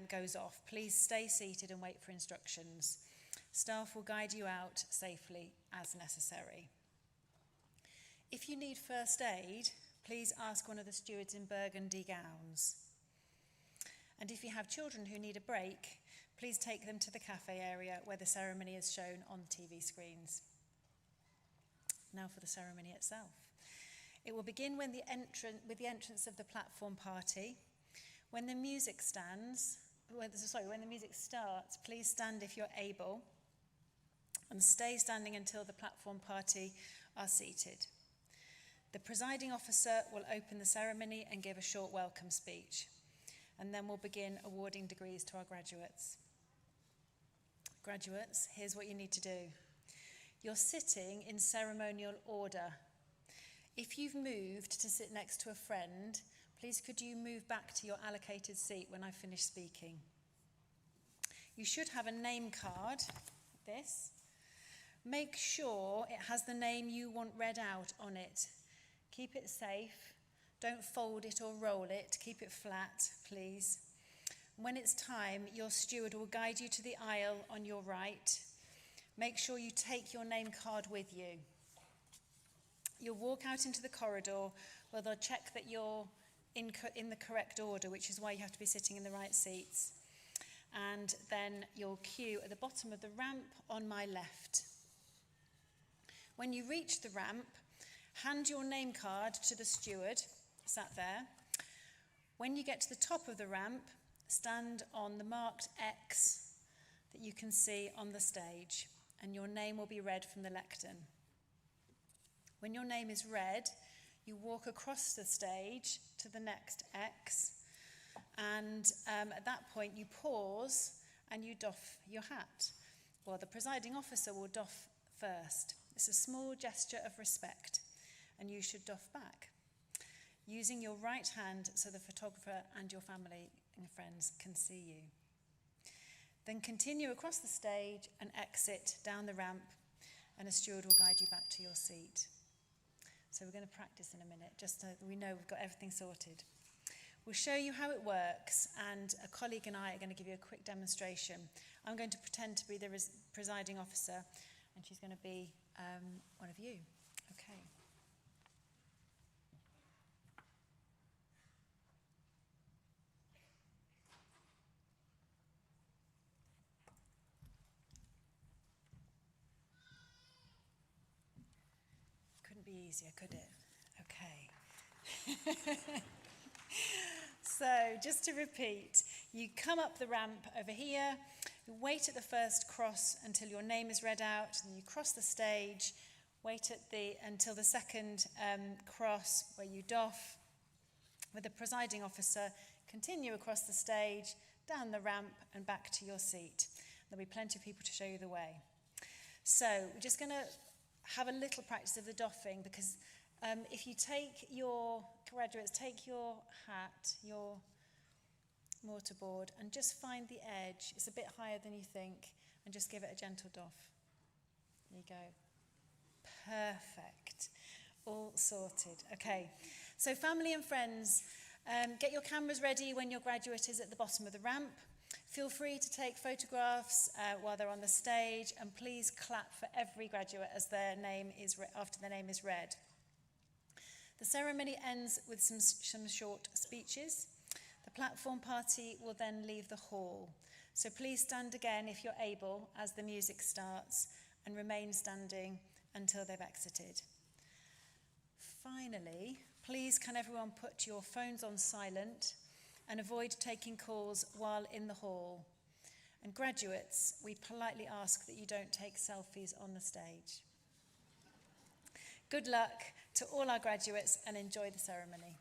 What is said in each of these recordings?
goes off, please stay seated and wait for instructions. Staff will guide you out safely as necessary. If you need first aid, please ask one of the stewards in burgundy gowns. And if you have children who need a break, please take them to the cafe area where the ceremony is shown on TV screens. Now for the ceremony itself. It will begin with the entrance of the platform party. When the music starts, please stand if you're able, and stay standing until the platform party are seated. The presiding officer will open the ceremony and give a short welcome speech, and then we'll begin awarding degrees to our graduates. Graduates, here's what you need to do. You're sitting in ceremonial order. If you've moved to sit next to a friend, please could you move back to your allocated seat when I finish speaking. You should have a name card, this. Make sure it has the name you want read out on it. Keep it safe. Don't fold it or roll it. Keep it flat, please. When it's time, your steward will guide you to the aisle on your right. Make sure you take your name card with you. You'll walk out into the corridor where they'll check that you're in the correct order, which is why you have to be sitting in the right seats. And then you'll queue at the bottom of the ramp on my left. When you reach the ramp, hand your name card to the steward, sat there. When you get to the top of the ramp, stand on the marked X that you can see on the stage, and your name will be read from the lectern. When your name is read, you walk across the stage to the next X, and at that point you pause and you doff your hat. Well, the presiding officer will doff first. It's a small gesture of respect, and you should doff back, using your right hand so the photographer and your family and friends can see you. Then continue across the stage and exit down the ramp, and a steward will guide you back to your seat. So we're going to practice in a minute, just so we know we've got everything sorted. We'll show you how it works, and a colleague and I are going to give you a quick demonstration. I'm going to pretend to be the presiding officer, and she's going to be one of you. Okay. Couldn't be easier, could it? Okay. So, just to repeat, you come up the ramp over here, you wait at the first cross until your name is read out, and you cross the stage, wait until the second cross where you doff. With the presiding officer, continue across the stage, down the ramp and back to your seat. There'll be plenty of people to show you the way. So, we're just going to have a little practice of the doffing, because if you take your graduates, take your hat, your mortarboard, and just find the edge. It's a bit higher than you think, and just give it a gentle doff. There you go. Perfect. All sorted. Okay. So family and friends, get your cameras ready when your graduate is at the bottom of the ramp. Feel free to take photographs while they're on the stage, and please clap for every graduate as their name is after their name is read. The ceremony ends with some short speeches. The platform party will then leave the hall. So please stand again if you're able as the music starts, and remain standing until they've exited. Finally, please can everyone put your phones on silent and avoid taking calls while in the hall. And graduates, we politely ask that you don't take selfies on the stage. Good luck to all our graduates, and enjoy the ceremony.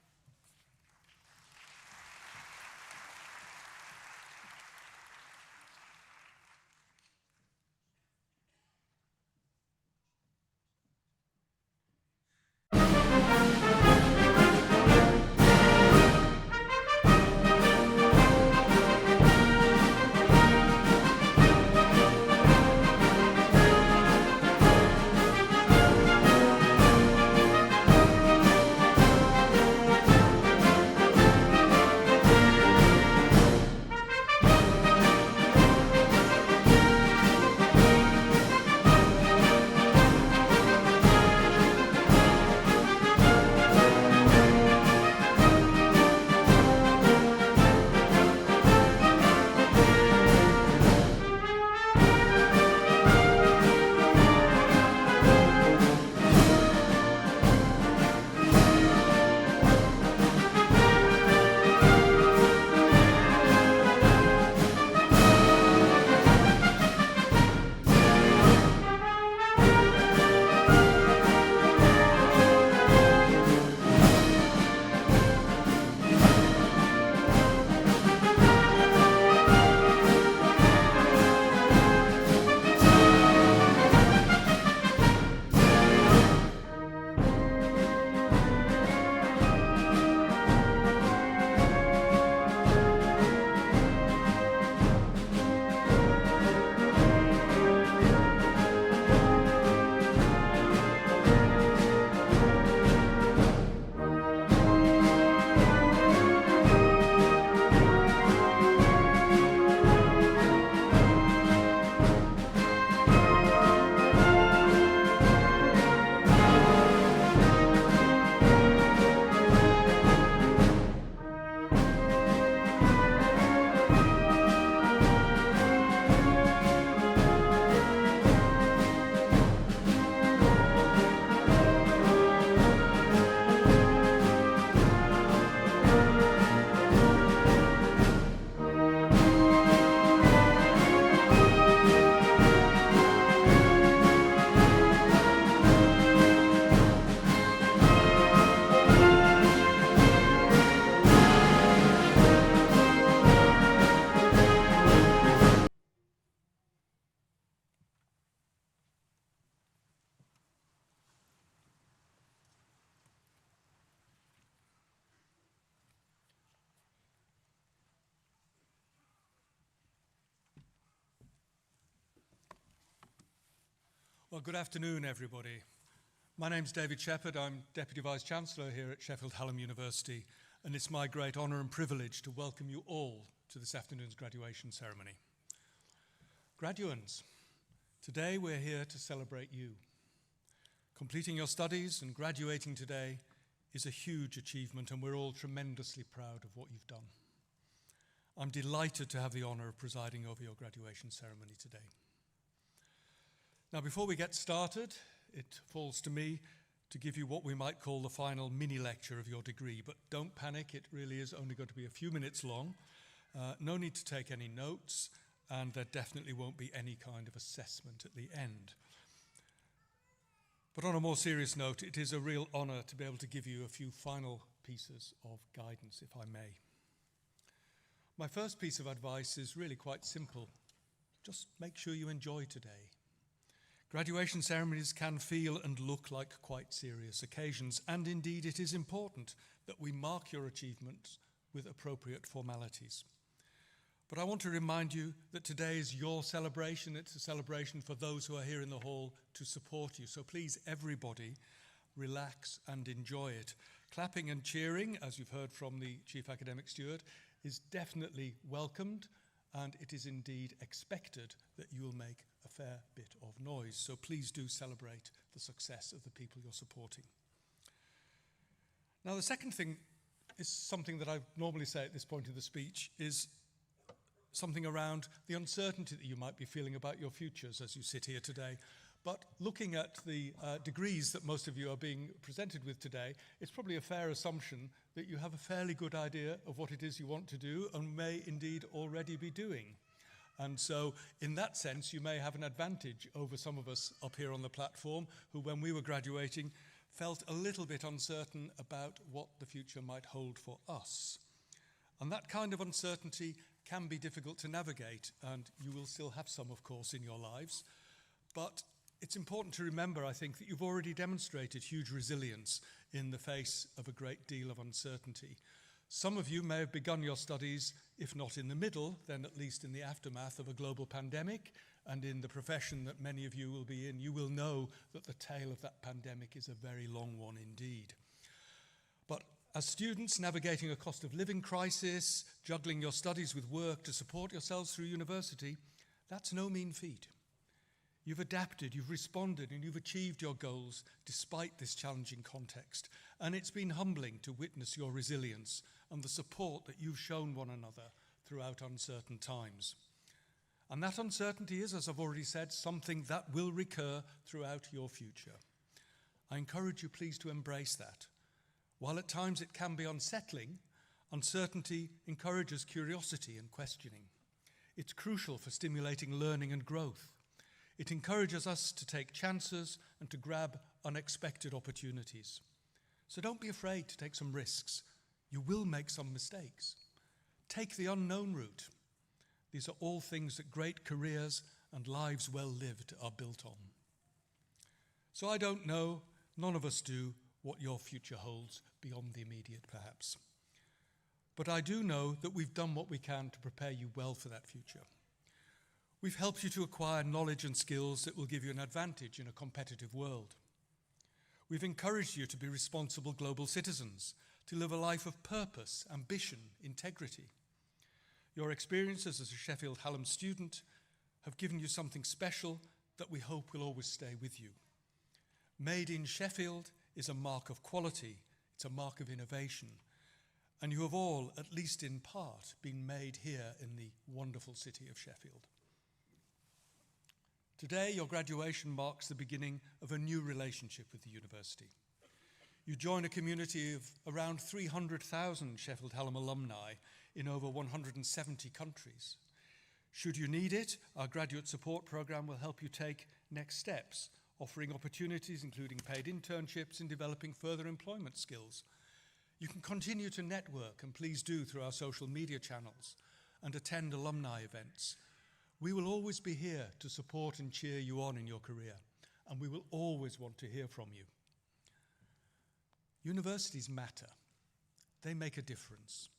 Well, good afternoon, everybody. My name's David Shepherd. I'm Deputy Vice-Chancellor here at Sheffield Hallam University, and it's my great honour and privilege to welcome you all to this afternoon's graduation ceremony. Graduands, today we're here to celebrate you. Completing your studies and graduating today is a huge achievement, and we're all tremendously proud of what you've done. I'm delighted to have the honour of presiding over your graduation ceremony today. Now, before we get started, it falls to me to give you what we might call the final mini-lecture of your degree, but don't panic, it really is only going to be a few minutes long. No need to take any notes, and there definitely won't be any kind of assessment at the end. But on a more serious note, it is a real honour to be able to give you a few final pieces of guidance, if I may. My first piece of advice is really quite simple. Just make sure you enjoy today. Graduation ceremonies can feel and look like quite serious occasions, and indeed it is important that we mark your achievements with appropriate formalities. But I want to remind you that today is your celebration. It's a celebration for those who are here in the hall to support you. So please, everybody, relax and enjoy it. Clapping and cheering, as you've heard from the Chief Academic Steward, is definitely welcomed, and it is indeed expected that you will make a fair bit of noise. So please do celebrate the success of the people you're supporting. Now, the second thing is something that I normally say at this point of the speech, is something around the uncertainty that you might be feeling about your futures as you sit here today. But looking at the degrees that most of you are being presented with today, it's probably a fair assumption that you have a fairly good idea of what it is you want to do and may indeed already be doing. And so in that sense, you may have an advantage over some of us up here on the platform who, when we were graduating, felt a little bit uncertain about what the future might hold for us. And that kind of uncertainty can be difficult to navigate, and you will still have some, of course, in your lives. But it's important to remember, I think, that you've already demonstrated huge resilience in the face of a great deal of uncertainty. Some of you may have begun your studies, if not in the middle, then at least in the aftermath of a global pandemic, and in the profession that many of you will be in, you will know that the tail of that pandemic is a very long one indeed. But as students navigating a cost of living crisis, juggling your studies with work to support yourselves through university, that's no mean feat. You've adapted, you've responded, and you've achieved your goals despite this challenging context. And it's been humbling to witness your resilience and the support that you've shown one another throughout uncertain times. And that uncertainty is, as I've already said, something that will recur throughout your future. I encourage you, please, to embrace that. While at times it can be unsettling, uncertainty encourages curiosity and questioning. It's crucial for stimulating learning and growth. It encourages us to take chances and to grab unexpected opportunities. So don't be afraid to take some risks. You will make some mistakes. Take the unknown route. These are all things that great careers and lives well lived are built on. So I don't know, none of us do, what your future holds beyond the immediate perhaps. But I do know that we've done what we can to prepare you well for that future. We've helped you to acquire knowledge and skills that will give you an advantage in a competitive world. We've encouraged you to be responsible global citizens, to live a life of purpose, ambition, integrity. Your experiences as a Sheffield Hallam student have given you something special that we hope will always stay with you. Made in Sheffield is a mark of quality, it's a mark of innovation, and you have all, at least in part, been made here in the wonderful city of Sheffield. Today, your graduation marks the beginning of a new relationship with the university. You join a community of around 300,000 Sheffield Hallam alumni in over 170 countries. Should you need it, our graduate support program will help you take next steps, offering opportunities including paid internships and developing further employment skills. You can continue to network, and please do, through our social media channels, and attend alumni events. We will always be here to support and cheer you on in your career, and we will always want to hear from you. Universities matter. They make a difference.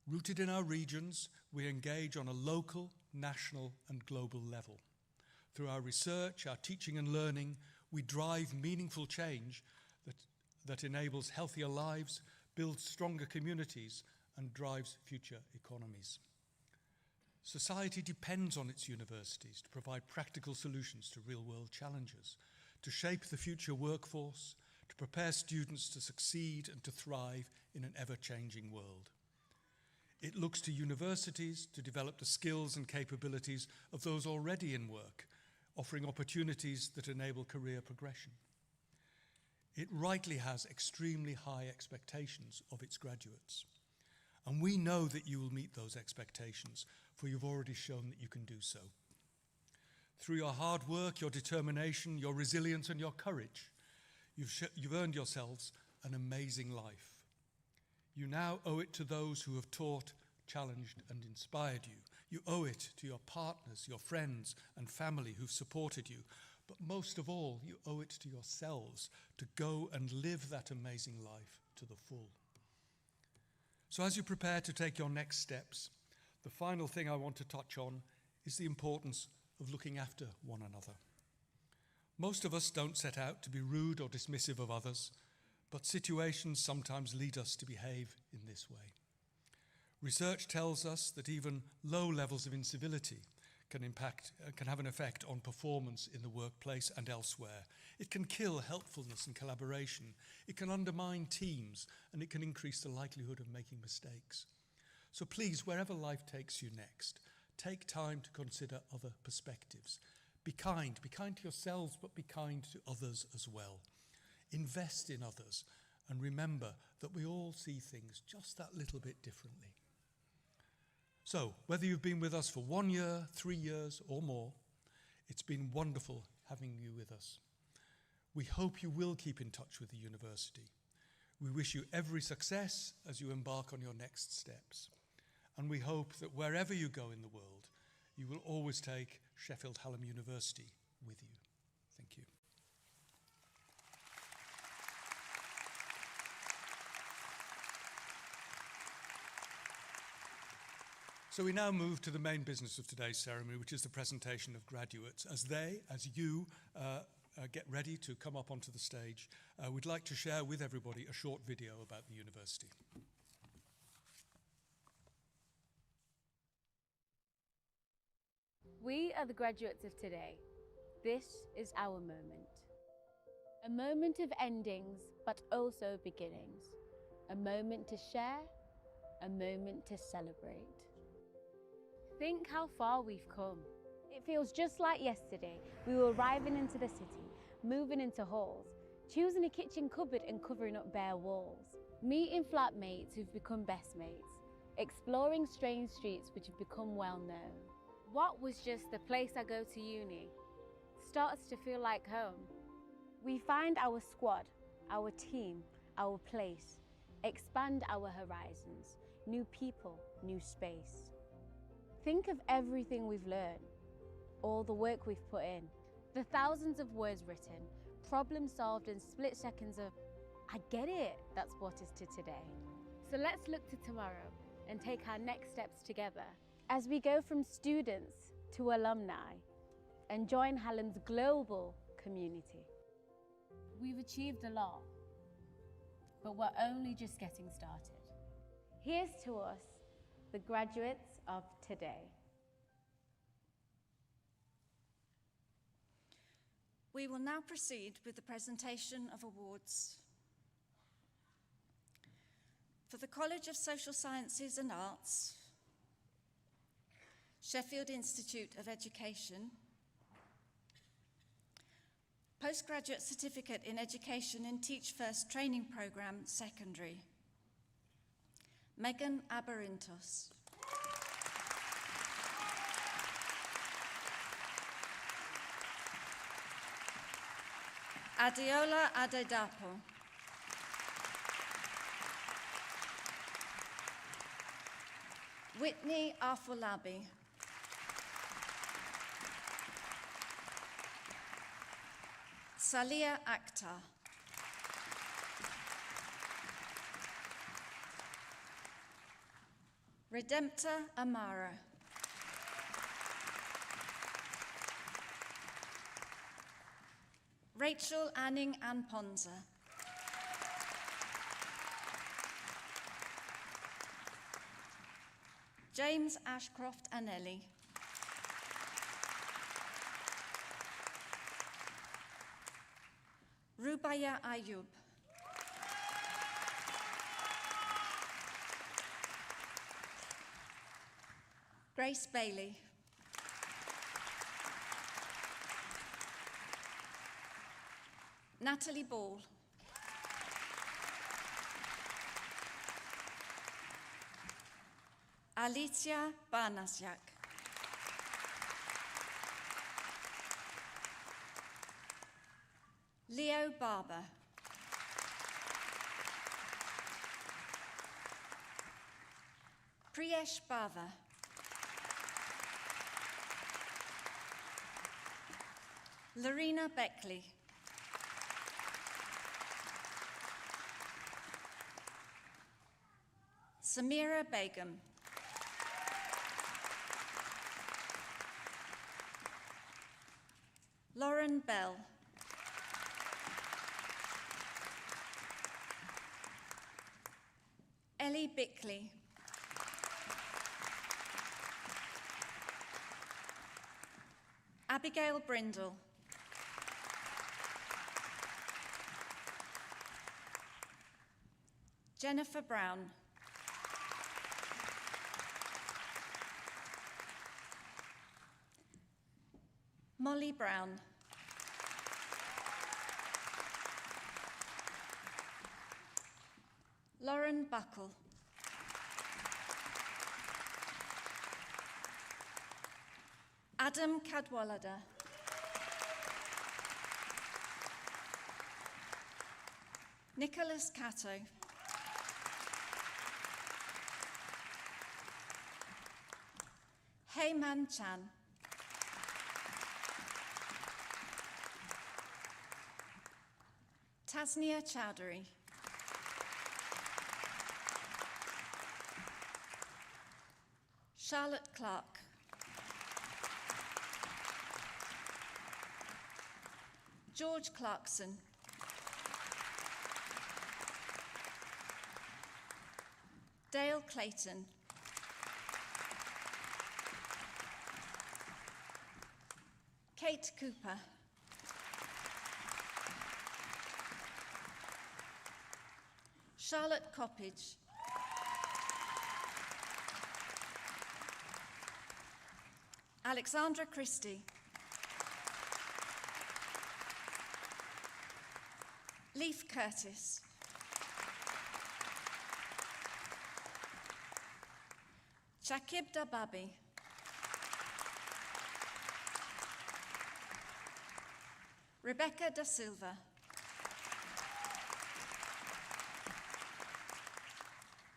Rooted in our regions, we engage on a local, national, and global level. Through our research, our teaching and learning, we drive meaningful change that enables healthier lives, builds stronger communities, and drives future economies. Society depends on its universities to provide practical solutions to real-world challenges, to shape the future workforce, to prepare students to succeed and to thrive in an ever-changing world. It looks to universities to develop the skills and capabilities of those already in work, offering opportunities that enable career progression. It rightly has extremely high expectations of its graduates. And we know that you will meet those expectations, for you've already shown that you can do so. Through your hard work, your determination, your resilience, and your courage, you've earned yourselves an amazing life. You now owe it to those who have taught, challenged, and inspired you. You owe it to your partners, your friends, and family who've supported you. But most of all, you owe it to yourselves to go and live that amazing life to the full. So as you prepare to take your next steps, the final thing I want to touch on is the importance of looking after one another. Most of us don't set out to be rude or dismissive of others, but situations sometimes lead us to behave in this way. Research tells us that even low levels of incivility can have an effect on performance in the workplace and elsewhere. It can kill helpfulness and collaboration. It can undermine teams, and it can increase the likelihood of making mistakes. So please, wherever life takes you next, take time to consider other perspectives. Be kind to yourselves, but be kind to others as well. Invest in others, and remember that we all see things just that little bit differently. So, whether you've been with us for 1 year, 3 years, or more, it's been wonderful having you with us. We hope you will keep in touch with the university. We wish you every success as you embark on your next steps. And we hope that wherever you go in the world, you will always take Sheffield Hallam University with you. Thank you. So we now move to the main business of today's ceremony, which is the presentation of graduates. As you get ready to come up onto the stage, we'd like to share with everybody a short video about the university. We are the graduates of today. This is our moment. A moment of endings, but also beginnings. A moment to share, a moment to celebrate. Think how far we've come. It feels just like yesterday. We were arriving into the city, moving into halls, choosing a kitchen cupboard and covering up bare walls, meeting flatmates who've become best mates, exploring strange streets which have become well known. What was just the place I go to uni starts to feel like home. We find our squad, our team, our place, expand our horizons, new people, new space. Think of everything we've learned, all the work we've put in, the thousands of words written, problems solved in split seconds of, I get it, that's what is to today. So let's look to tomorrow and take our next steps together as we go from students to alumni and join Hallam's global community. We've achieved a lot, but we're only just getting started. Here's to us, the graduates of today. We will now proceed with the presentation of awards. For the College of Social Sciences and Arts, Sheffield Institute of Education, Postgraduate Certificate in Education in Teach First Training Programme, Secondary, Megan Abarintos. Adeola Adedapo. Whitney Afolabi. Salia Akhtar. Redempta Amara. Rachel Anning Ann Ponza. James Ashcroft Anelli. Rubaya Ayub. Grace Bailey. Natalie Ball. Alicia Barnasiak. Leo Barber. Priyesh Bava. Lorena Beckley. Samira Begum. Lauren Bell. Ellie Bickley. Abigail Brindle. Jennifer Brown. Molly Brown. Lauren Buckle. Adam Cadwallader. Nicholas Cato. Heyman Chan. Tasnia Chowdhury. Charlotte Clark. George Clarkson. Dale Clayton. Kate Cooper. Charlotte Coppage. Alexandra Christie. Leif Curtis. Shakib Dababi. Rebecca Da Silva.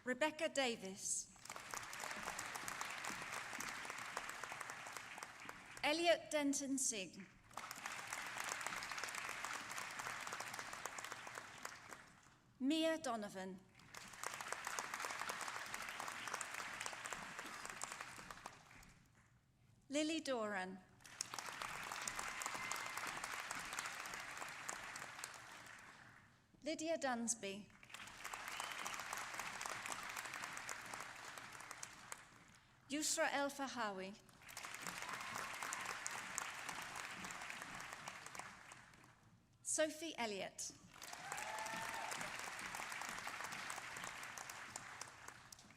Rebecca Davis. Elliot Denton Sigg. Mia Donovan. Lily Doran. Lydia Dunsby. Yusra El Fahawi. Sophie Elliott.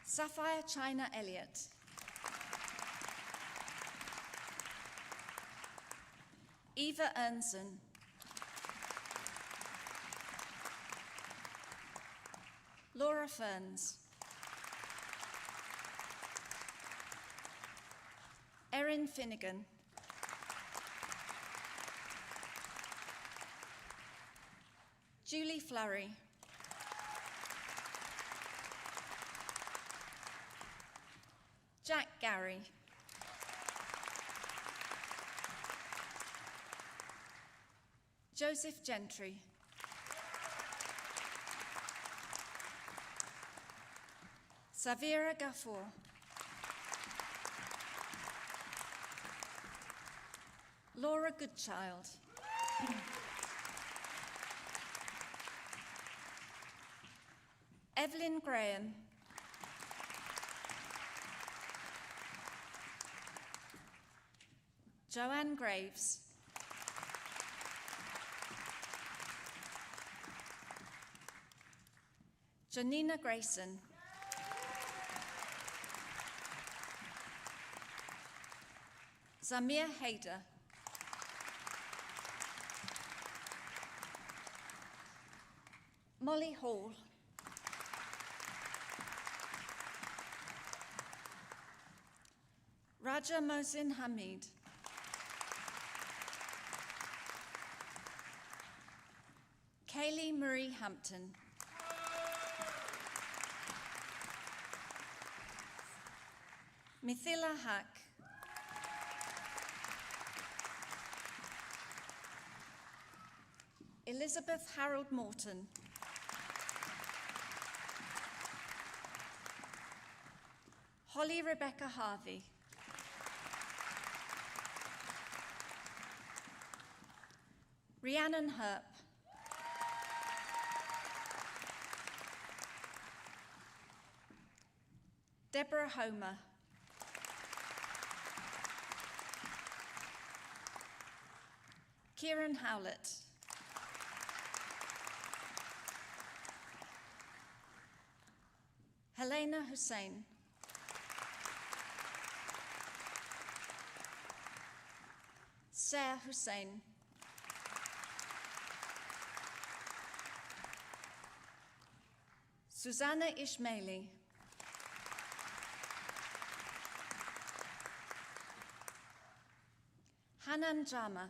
Sapphire China Elliott. Eva Ernson. Laura Ferns. Erin Finnegan. Julie Flurry. Jack Gary. Joseph Gentry. Savira Gaffour. Laura Goodchild. Evelyn Graham, Joanne Graves, Janina Grayson, Zamir Haider, Molly Hall, Raja Mohsin Hamid, Kaylee Marie Hampton, Mithila Hack, Elizabeth Harold Morton, Holly Rebecca Harvey, Rhiannon Herp, Deborah Homer, Kieran Howlett, Helena Hussain, Sarah Hussain, Susanna Ishmaeli, Hanan Jama,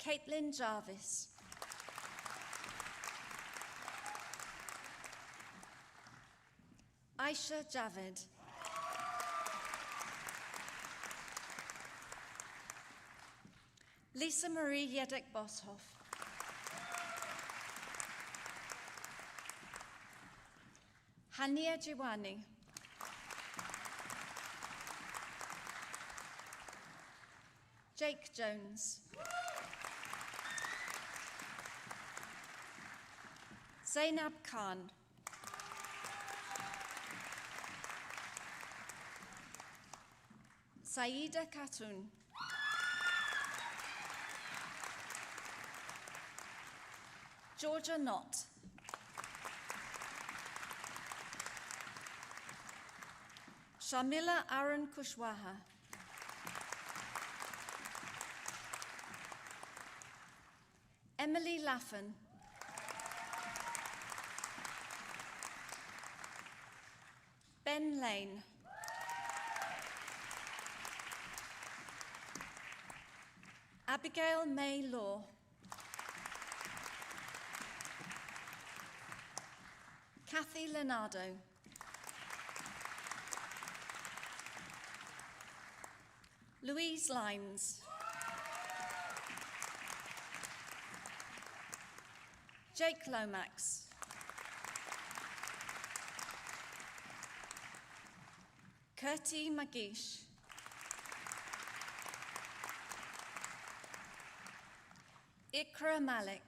Caitlin Jarvis, Aisha Javed, Lisa Marie Yedek Boshoff, Hania Jiwani, Jake Jones, Zainab Khan, Saida Khatun, Georgia Knott, Shamila Aaron Kushwaha, Emily Laffan, Ben Lane, Abigail May Law, Kathy Leonardo, Louise Lines, Jake Lomax, Kurti Magish, Ikra Malik,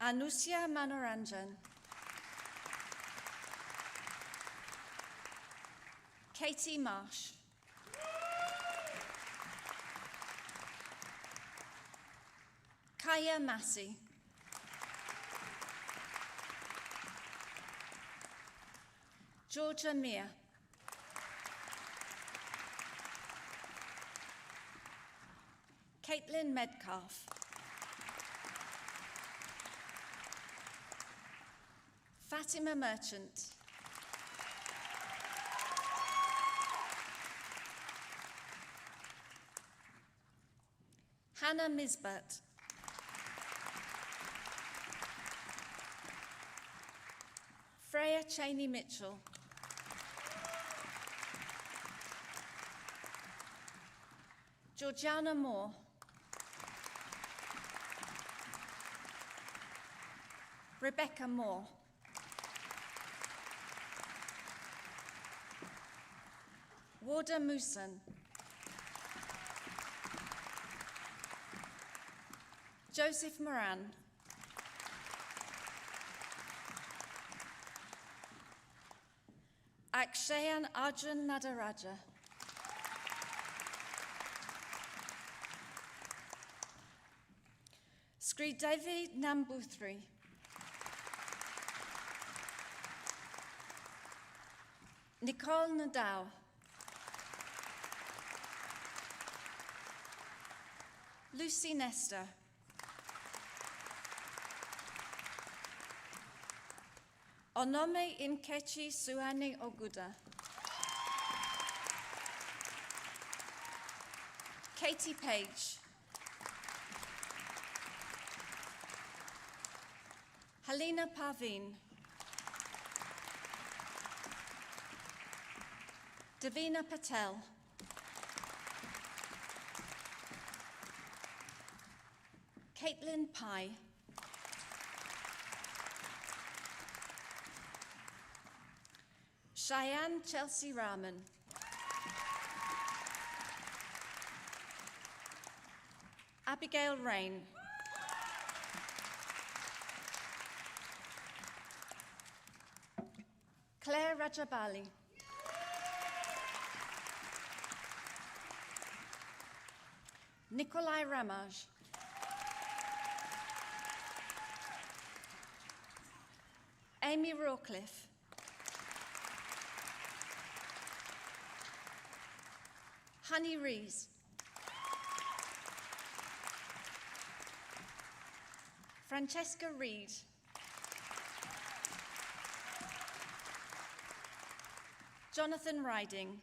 Anusia Manoranjan, Katie Marsh, Kaya Massey, Georgia Mia, Caitlin Medcalf, Fatima Merchant, Hannah Misbert, Freya Cheney Mitchell, Georgiana Moore, Rebecca Moore, Warda Musan, Joseph Moran. Akshayan Arjun Nadaraja. Sri Devi Nambuthri. Nicole Nadau. Lucy Nestor. Onome Inkechi Suani Oguda. Katie Page. Helena Parveen. Davina Patel. Caitlin Pye. Cheyenne Chelsea Rahman. Abigail Rain. Claire Rajabali. Nikolai Ramaj. Amy Rawcliffe. Honey Rees. Francesca Reed. Jonathan Riding.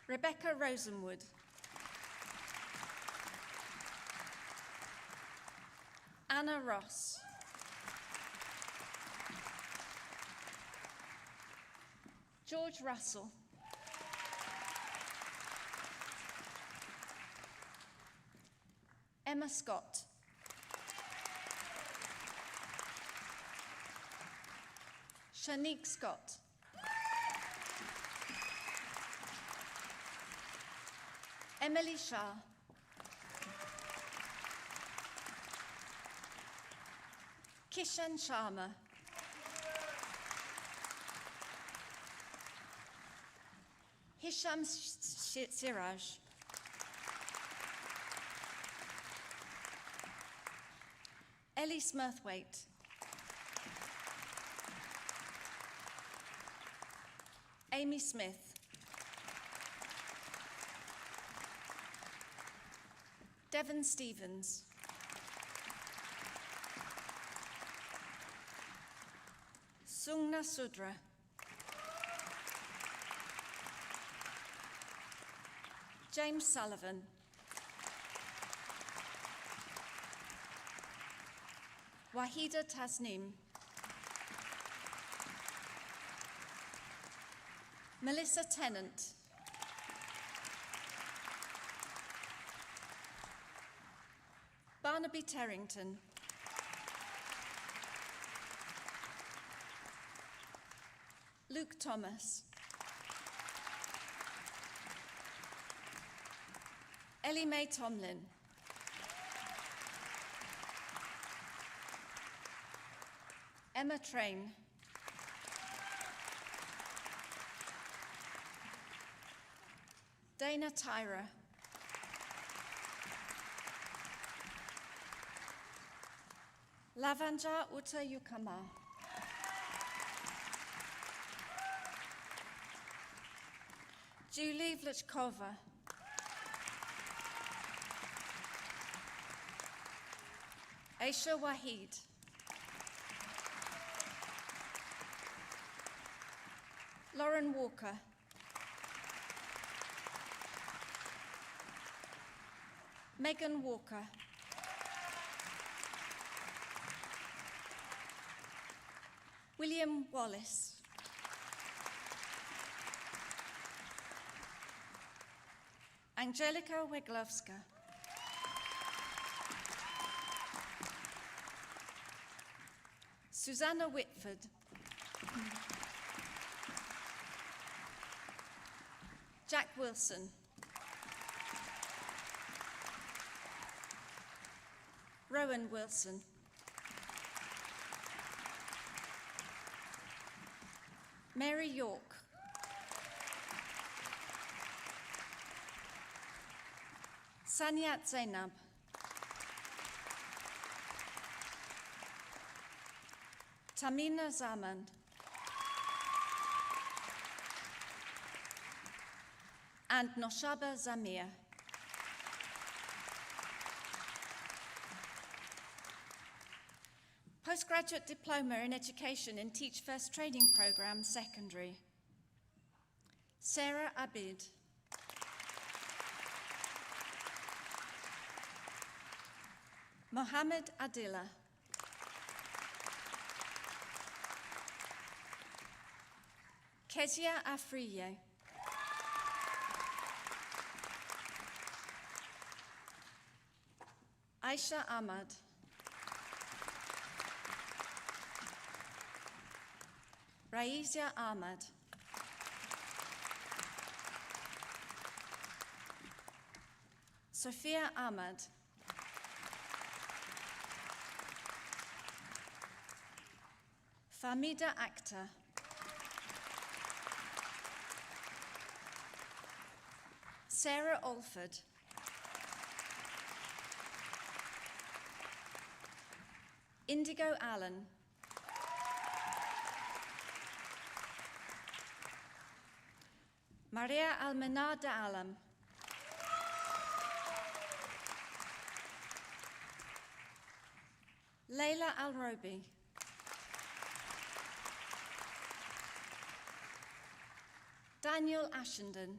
Rebecca Rosenwood. Anna Ross. George Russell. Emma Scott. Shanique Scott. Emily Shah. Kishan Sharma. Hisham Siraj. Ellie Smurthwaite. Amy Smith. Devon Stevens. Sungna Sudra. James Sullivan. Wahida Tasnim. Melissa Tennant. Barnaby Terrington. Luke Thomas. Ellie Mae Tomlin. Emma Train. Dana Tyra. Lavanja Uta Yukama. Julie Vlchkova. Aisha Wahid. Lauren Walker. Megan Walker. William Wallace. Angelica Weglowska. Susanna Whitford. Jack Wilson. Rowan Wilson. Mary York. Saniat Zainab. Tamina Zaman. And Noshaba Zamir. Postgraduate Diploma in Education in Teach First Training Programme, Secondary. Sarah Abid. Mohammed Adila. Kezia Afriye. Aisha Ahmad. Raizia Ahmad. Sophia Ahmad. Famida Akhtar. Sarah Alford. Indigo Allen. Maria Almenada Alam. Leila Al-Robi. Daniel Ashenden.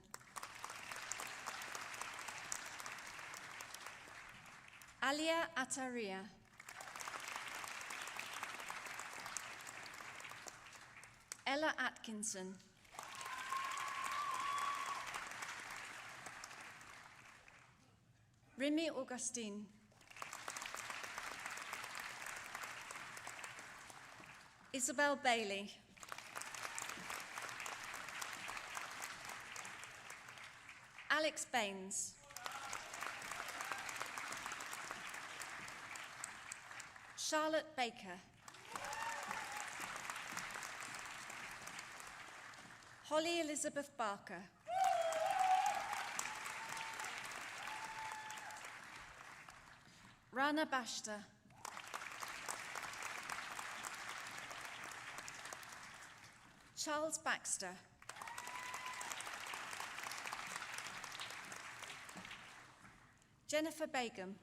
Alia Ataria. Ella Atkinson. Remy Augustine. Isabel Bailey. Alex Baines. Charlotte Baker. Holly Elizabeth Barker. Rana Bashta. Charles Baxter. Jennifer Begum.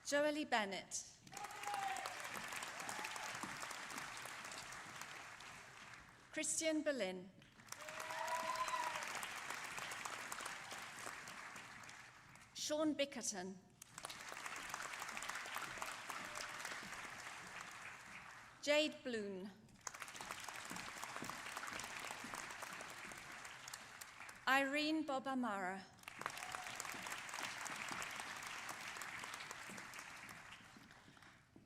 Joely Bennett. Christian Berlin. Sean Bickerton. Jade Bloom. Irene Bobamara.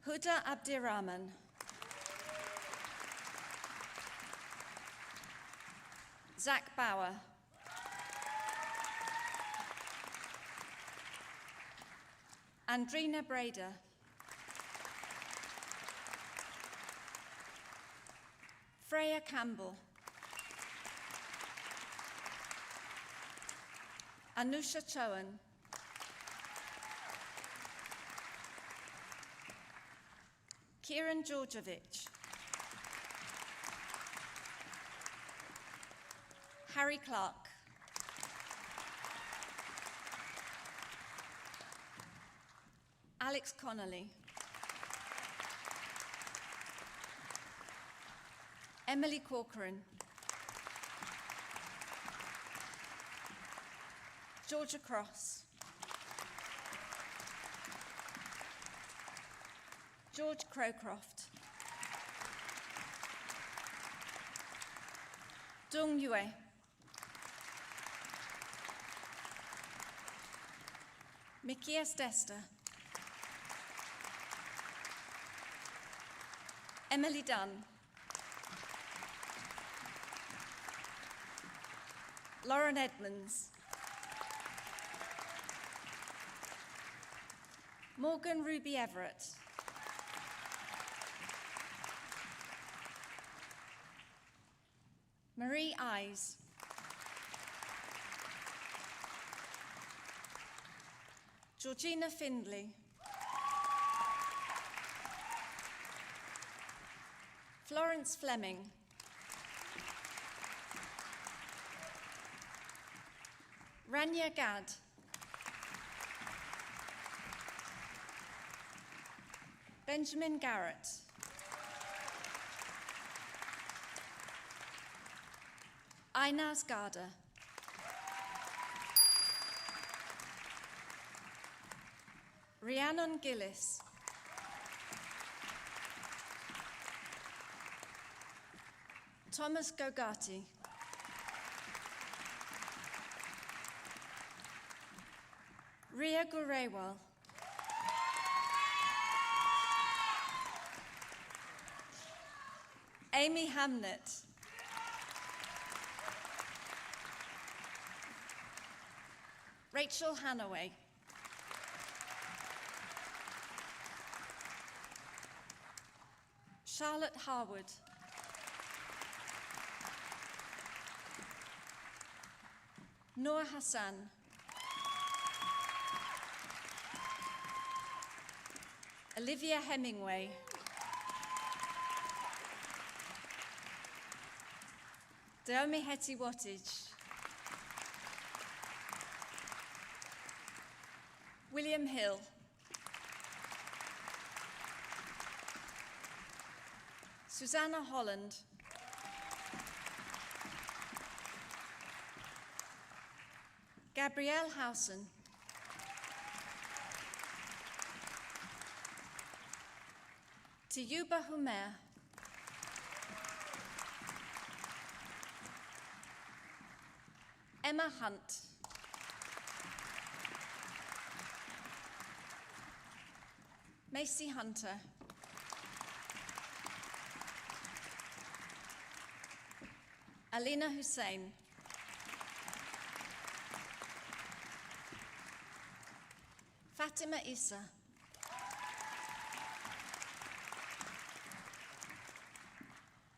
Huda Abdirahman. Zach Bauer. Andrina Brader. Freya Campbell. Anusha Chowan. Kieran Georgievich. Harry Clark. Alex Connolly. Emily Corcoran. Georgia Cross. George Crowcroft. Dung Yue. Mickey Estesta. Emily Dunn. Lauren Edmonds. Morgan Ruby Everett. Marie Eyes. Georgina Findlay. Florence Fleming. Rania Gad. Benjamin Garrett. Inaz Garda. Rhiannon Gillis. Thomas Gogati. Ria Gurewal. Amy Hamnet. Rachel Hannaway. Charlotte Harwood. Noor Hassan. Olivia Hemingway. Daomi Hetty Wattage. William Hill. Susanna Holland. Gabrielle Howson. Tiyuba Humer. Emma Hunt. Macy Hunter. Alina Hussein. Fatima Issa.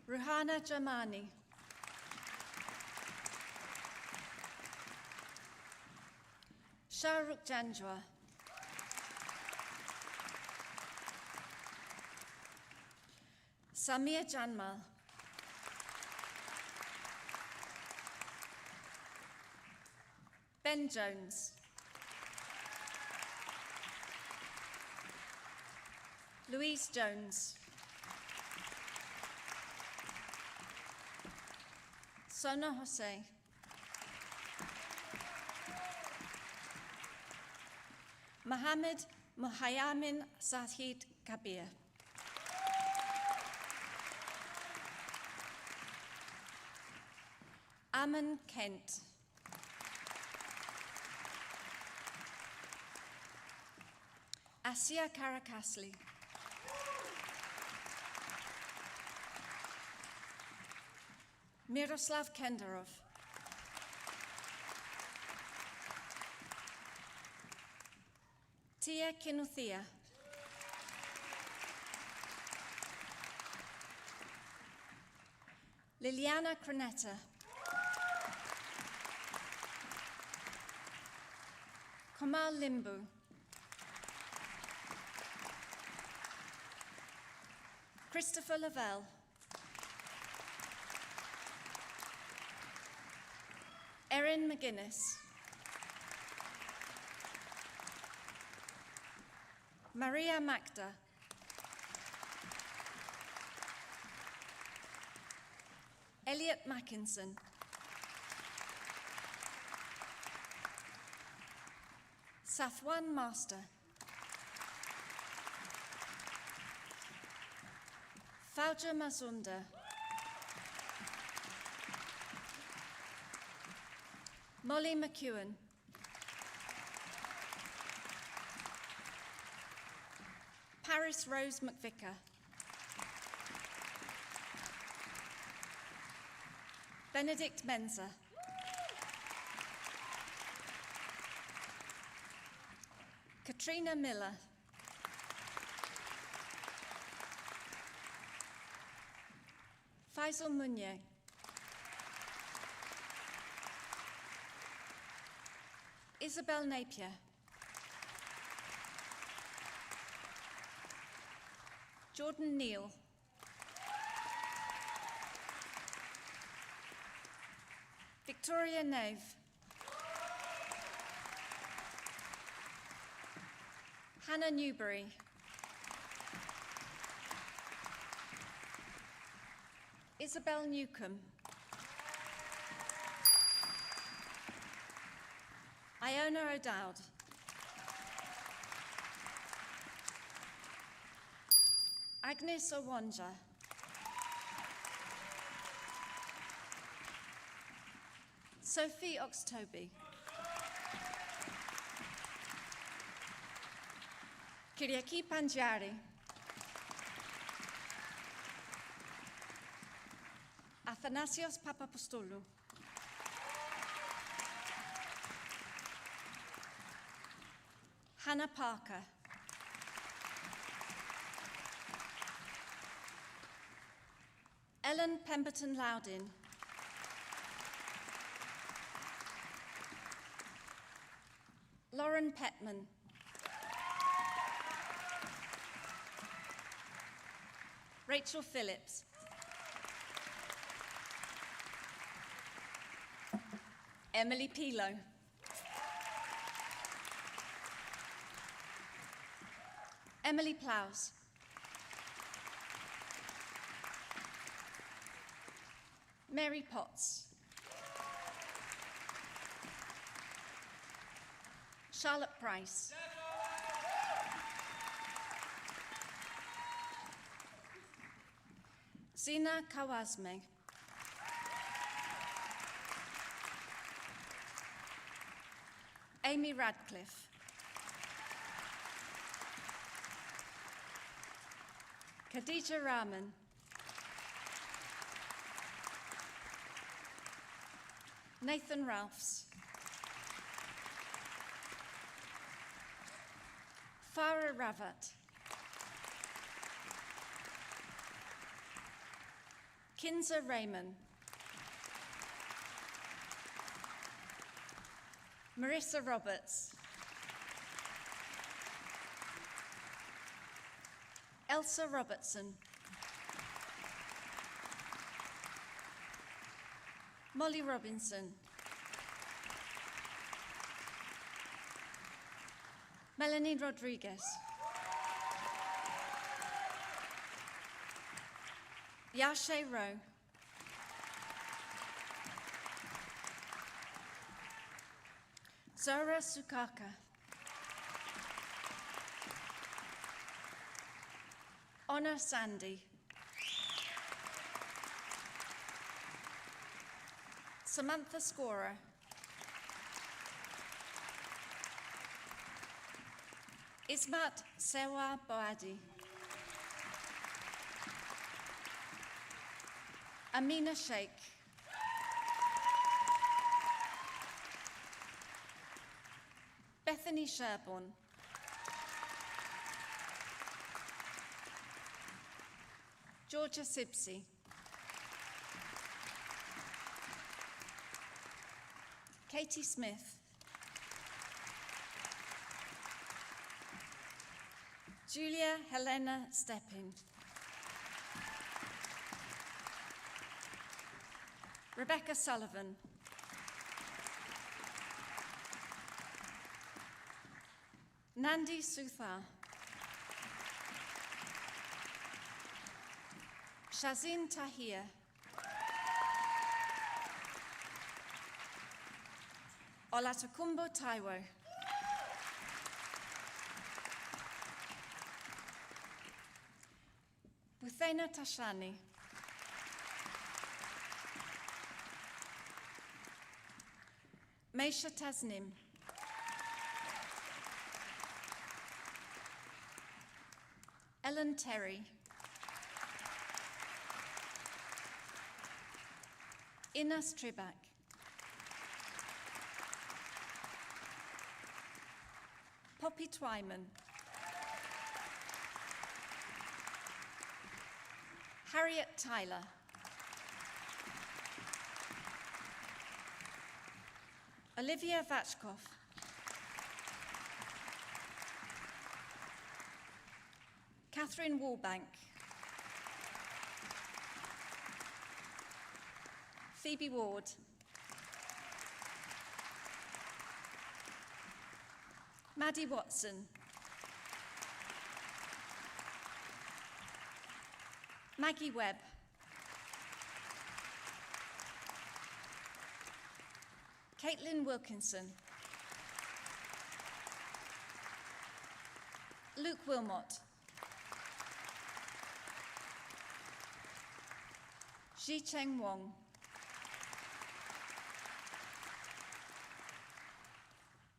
Ruhana Jamani. Shahrukh Janjwa. Samir Janmal. Ben Jones. Louise Jones. Sona Hossein. Mohammed Muhayamin Zahid Kabir. Aman Kent. Asia Karakasli. Miroslav Kenderov. Tia Kinuthia. Liliana Cronetta. Kamal Limbu. Christopher Lavelle. Erin McGuinness. Maria Makda. Elliot Mackinson. Safwan Master. Fauja Mazunda. Molly McEwen. Paris Rose McVicker. Benedict Menza. Katrina Miller. Faisal Munye, Isabel Napier, Jordan Neal, Victoria Nave, Hannah Newbury, Isabel Newcomb, Iona O'Dowd, Agnes Owanja, Sophie Oxtoby, Kyriaki Panjari, Athanasios Papapostoulou, Hannah Parker, Ellen Pemberton Loudon, Lauren Petman, Rachel Phillips, Emily Pilo, Emily Plows, Mary Potts, Charlotte Price, Zina Kawasme, Amy Radcliffe, Khadija Rahman, Nathan Ralphs, Farah Ravat, Kinza Raymond, Marissa Roberts, Elsa Robertson, Molly Robinson, Melanie Rodriguez, Yashe Rowe, Zora Sukaka, Honor Sandy, Samantha Scorer, Ismat Sewa Boadi, Amina Sheikh, Bethany Sherborne, Georgia Sibsey, Katie Smith, Julia Helena Steppin, Rebecca Sullivan, Nandi Sutha, Shazin Tahir, Olatukumbo Taiwo, Buthena Tashlani, Meisha Tasnim, Ellen Terry, Inas Tribak, Poppy Twyman, Harriet Tyler, Olivia Vachkov. Catherine Wallbank. Phoebe Ward. Maddie Watson. Maggie Webb. Caitlin Wilkinson. Luke Wilmot. Ji Cheng Wong.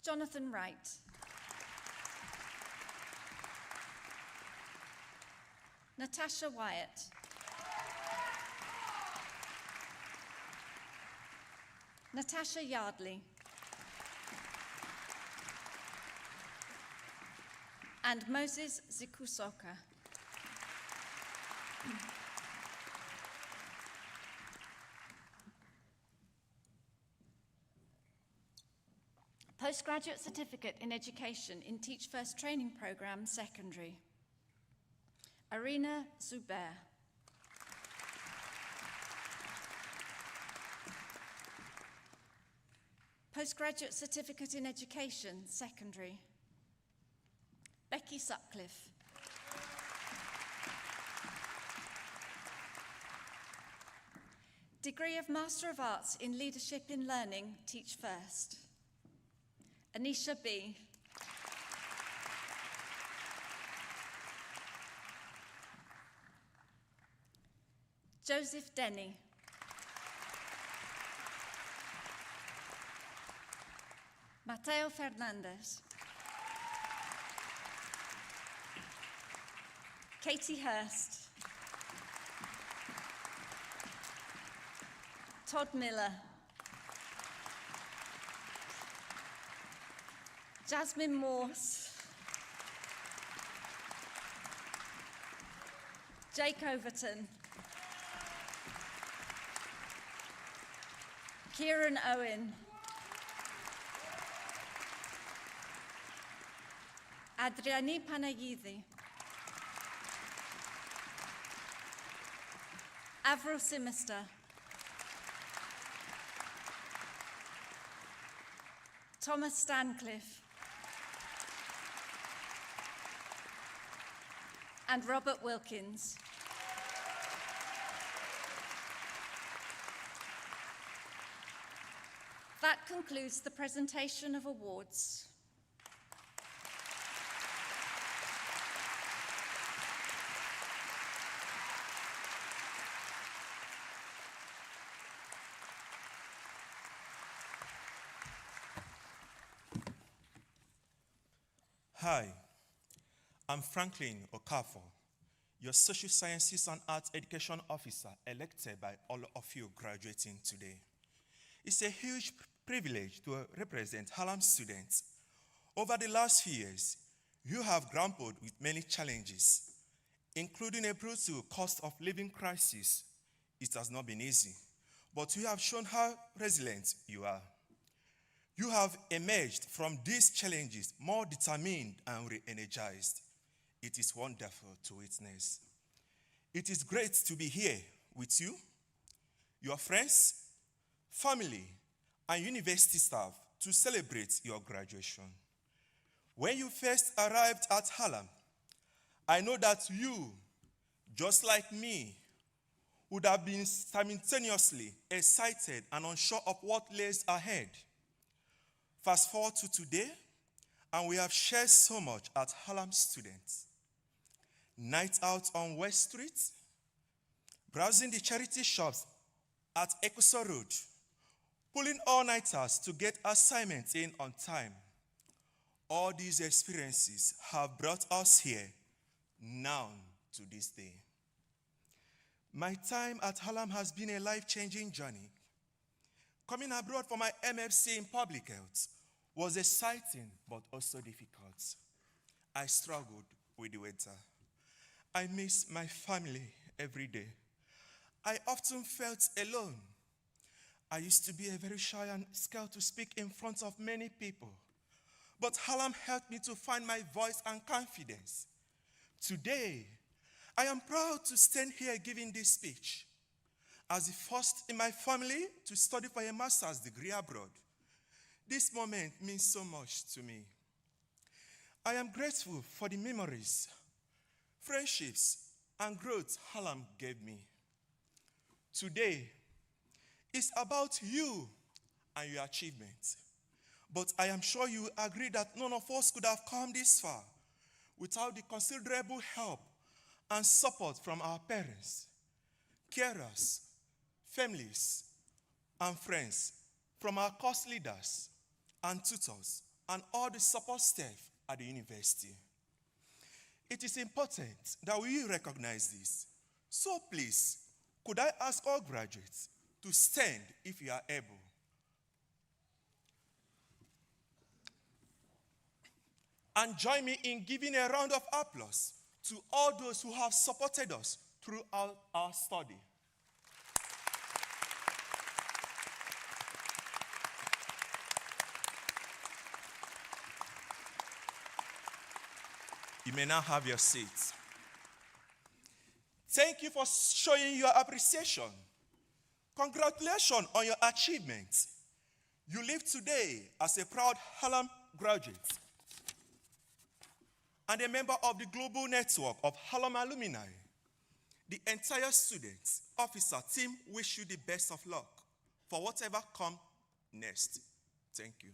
Jonathan Wright. Natasha Wyatt. Natasha Yardley. And Moses Zikusoka. Postgraduate Certificate in Education in Teach First Training Programme, Secondary. Arina Zubair. Postgraduate Certificate in Education, Secondary. Becky Sutcliffe. Degree of Master of Arts in Leadership in Learning, Teach First. Anisha B. Joseph Denny. Mateo Fernandez. Katie Hurst. Todd Miller. Jasmine Morse. Jake Overton. Kieran Owen. Adriani Panagidi. Avril Simister. Thomas Stancliffe. And Robert Wilkins. That concludes the presentation of awards. Hi, I'm Franklin Okafor, your Social Sciences and Arts Education Officer elected by all of you graduating today. It's a huge privilege to represent Hallam students. Over the last few years, you have grappled with many challenges, including a brutal cost of living crisis. It has not been easy, but you have shown how resilient you are. You have emerged from these challenges more determined and re-energized. It is wonderful to witness. It is great to be here with you, your friends, family, and university staff to celebrate your graduation. When you first arrived at Hallam, I know that you, just like me, would have been simultaneously excited and unsure of what lays ahead. Fast forward to today, and we have shared so much at Hallam students. Night out on West Street, browsing the charity shops at Ecuador Road, pulling all-nighters to get assignments in on time. All these experiences have brought us here, now to this day. My time at Hallam has been a life-changing journey. Coming abroad for my MSc in public health was exciting but also difficult. I struggled with the weather. I missed my family every day. I often felt alone. I used to be a very shy and scared to speak in front of many people. But Hallam helped me to find my voice and confidence. Today, I am proud to stand here giving this speech. As the first in my family to study for a master's degree abroad, this moment means so much to me. I am grateful for the memories, friendships, and growth Hallam gave me. Today, it's about you and your achievements. But I am sure you agree that none of us could have come this far without the considerable help and support from our parents, carers, families, and friends, from our course leaders and tutors, and all the support staff at the university. It is important that we recognize this. So please, could I ask all graduates to stand if you are able? And join me in giving a round of applause to all those who have supported us throughout our study. You may now have your seats. Thank you for showing your appreciation. Congratulations on your achievements. You live today as a proud Hallam graduate and a member of the global network of Hallam alumni. The entire students, officer team wish you the best of luck for whatever comes next. Thank you.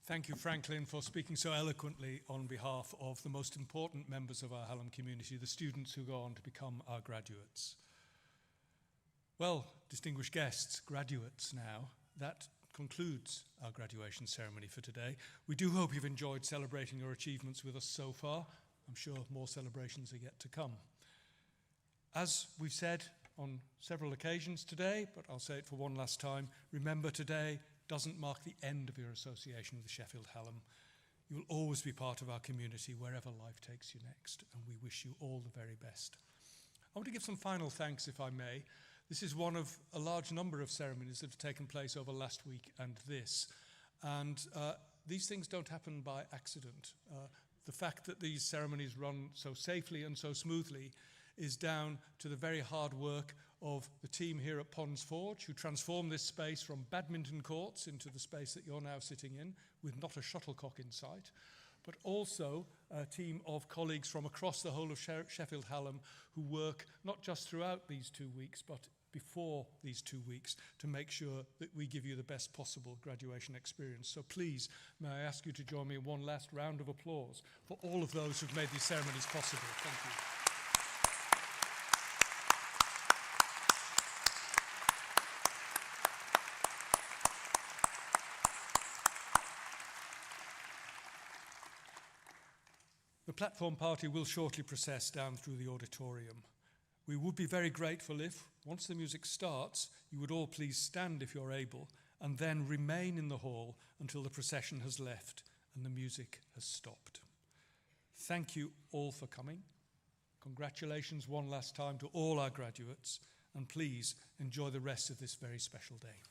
Thank you, Franklin, for speaking so eloquently on behalf of the most important members of our Hallam community, the students who go on to become our graduates. Well, distinguished guests, graduates now, that concludes our graduation ceremony for today. We do hope you've enjoyed celebrating your achievements with us so far. I'm sure more celebrations are yet to come. As we've said on several occasions today, but I'll say it for one last time, remember today doesn't mark the end of your association with Sheffield Hallam. You will always be part of our community wherever life takes you next, and we wish you all the very best. I want to give some final thanks, if I may. This is one of a large number of ceremonies that have taken place over last week and this, and these things don't happen by accident. The fact that these ceremonies run so safely and so smoothly is down to the very hard work of the team here at Ponds Forge, who transformed this space from badminton courts into the space that you're now sitting in, with not a shuttlecock in sight, but also a team of colleagues from across the whole of Sheffield Hallam who work not just throughout these 2 weeks, but before these 2 weeks to make sure that we give you the best possible graduation experience. So please, may I ask you to join me in one last round of applause for all of those who've made these ceremonies possible. Thank you. The platform party will shortly process down through the auditorium. We would be very grateful if, once the music starts, you would all please stand if you're able, and then remain in the hall until the procession has left and the music has stopped. Thank you all for coming. Congratulations one last time to all our graduates, and please enjoy the rest of this very special day.